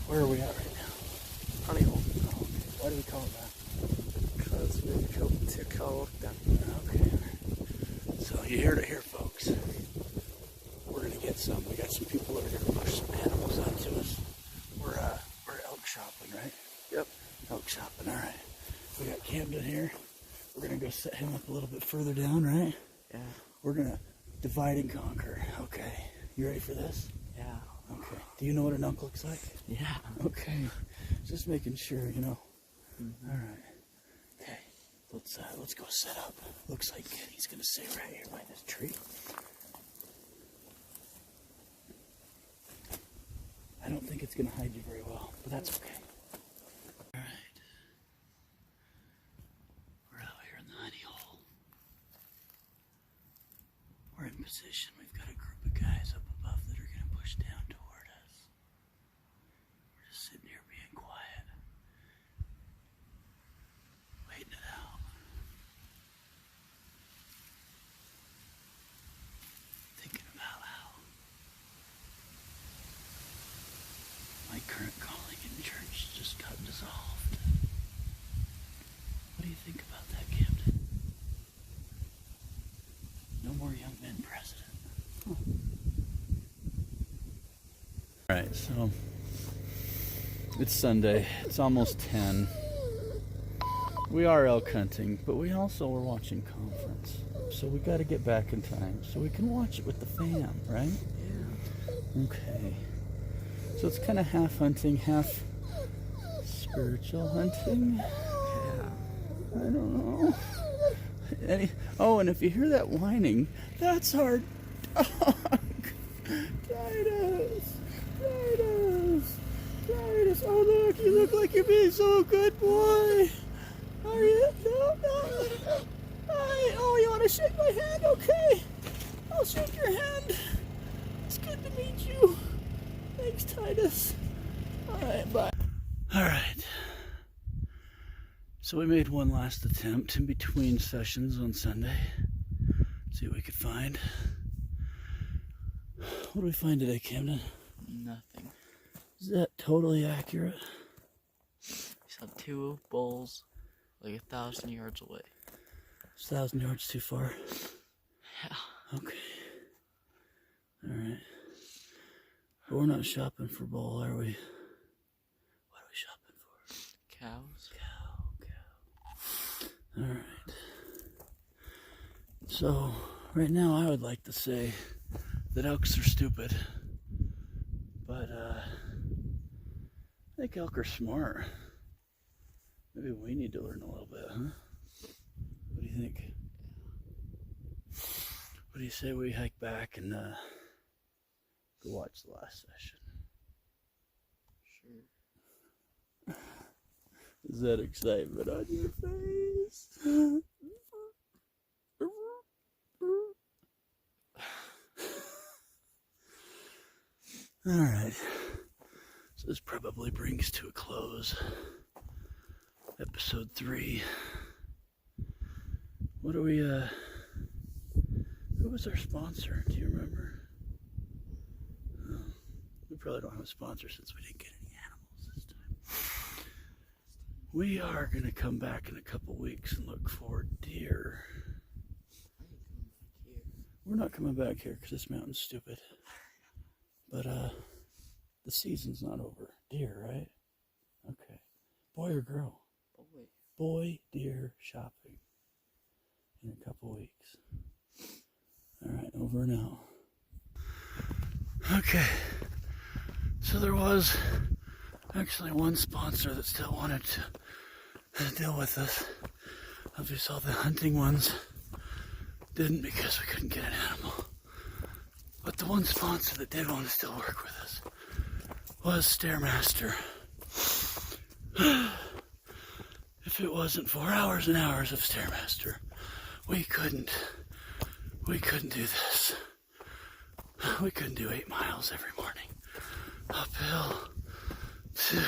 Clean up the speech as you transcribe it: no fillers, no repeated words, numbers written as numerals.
Where are we at right now? Honey hole. Oh, okay. Why do we call it that? Because we go take a look down. Okay. So you heard it here, folks. We're gonna get some. We got some people that are gonna push some animals onto us. We're elk shopping, right? Yep. Elk shopping. All right. We got Camden here. We're gonna go set him up a little bit further down, right? Yeah. We're gonna divide and conquer. Okay. You ready for this? Yeah. Okay. Do you know what an elk looks like? Yeah. Okay. Just making sure, you know. Mm-hmm. All right. Okay. Let's go set up. Looks like he's gonna stay right here by this tree. I don't think it's gonna hide you very well, but that's okay. All right. We're out here in the honey hole. We're in position. We've got a group of guys up above that are gonna push down toward us. We're just sitting here being quiet, waiting it out. Thinking about how my current calling in church just got dissolved. What do you think about that, Camden? No more young men president. Huh. All right, so it's Sunday. It's almost 10. We are elk hunting, but we also are watching conference. So we got to get back in time so we can watch it with the fam, right? Yeah. Okay. So it's kind of half hunting, half spiritual hunting. Yeah. I don't know. And if you hear that whining, that's our dog. Titus. Titus. Titus. Oh, look, you look like you're being so good, boy. Are you? No. Hi. Oh, you want to shake my hand? Okay. I'll shake your hand. It's good to meet you. Thanks, Titus. All right, bye. All right. So we made one last attempt in between sessions on Sunday. See what we could find. What do we find today, Camden? Nothing. Is that totally accurate? We saw 2 bulls like 1,000 yards away. 1,000 yards too far. Yeah. Okay. All right. But we're not shopping for bull, are we? What are we shopping for? Cows. Cow. All right. So, right now I would like to say that elks are stupid. But, I think elk are smart. Maybe we need to learn a little bit, huh? What do you think? What do you say we hike back and, go watch the last session? Sure. Is that excitement on your face? Alright. So this probably brings to a close episode 3. What are we, who was our sponsor? Do you remember? We probably don't have a sponsor since we didn't get any animals this time. We are going to come back in a couple weeks and look for deer. We're not coming back here because this mountain's stupid. But, the season's not over. Deer, right? Okay. Boy or girl? Boy. Boy, deer, shopping. In a couple weeks. Alright, over and out. Okay. So there was actually one sponsor that still wanted to deal with us. Obviously all the hunting ones didn't because we couldn't get an animal. But the one sponsor that did want to still work with us was Stairmaster. If it wasn't for hours and hours of Stairmaster, we couldn't do this. We couldn't do 8 miles every morning uphill to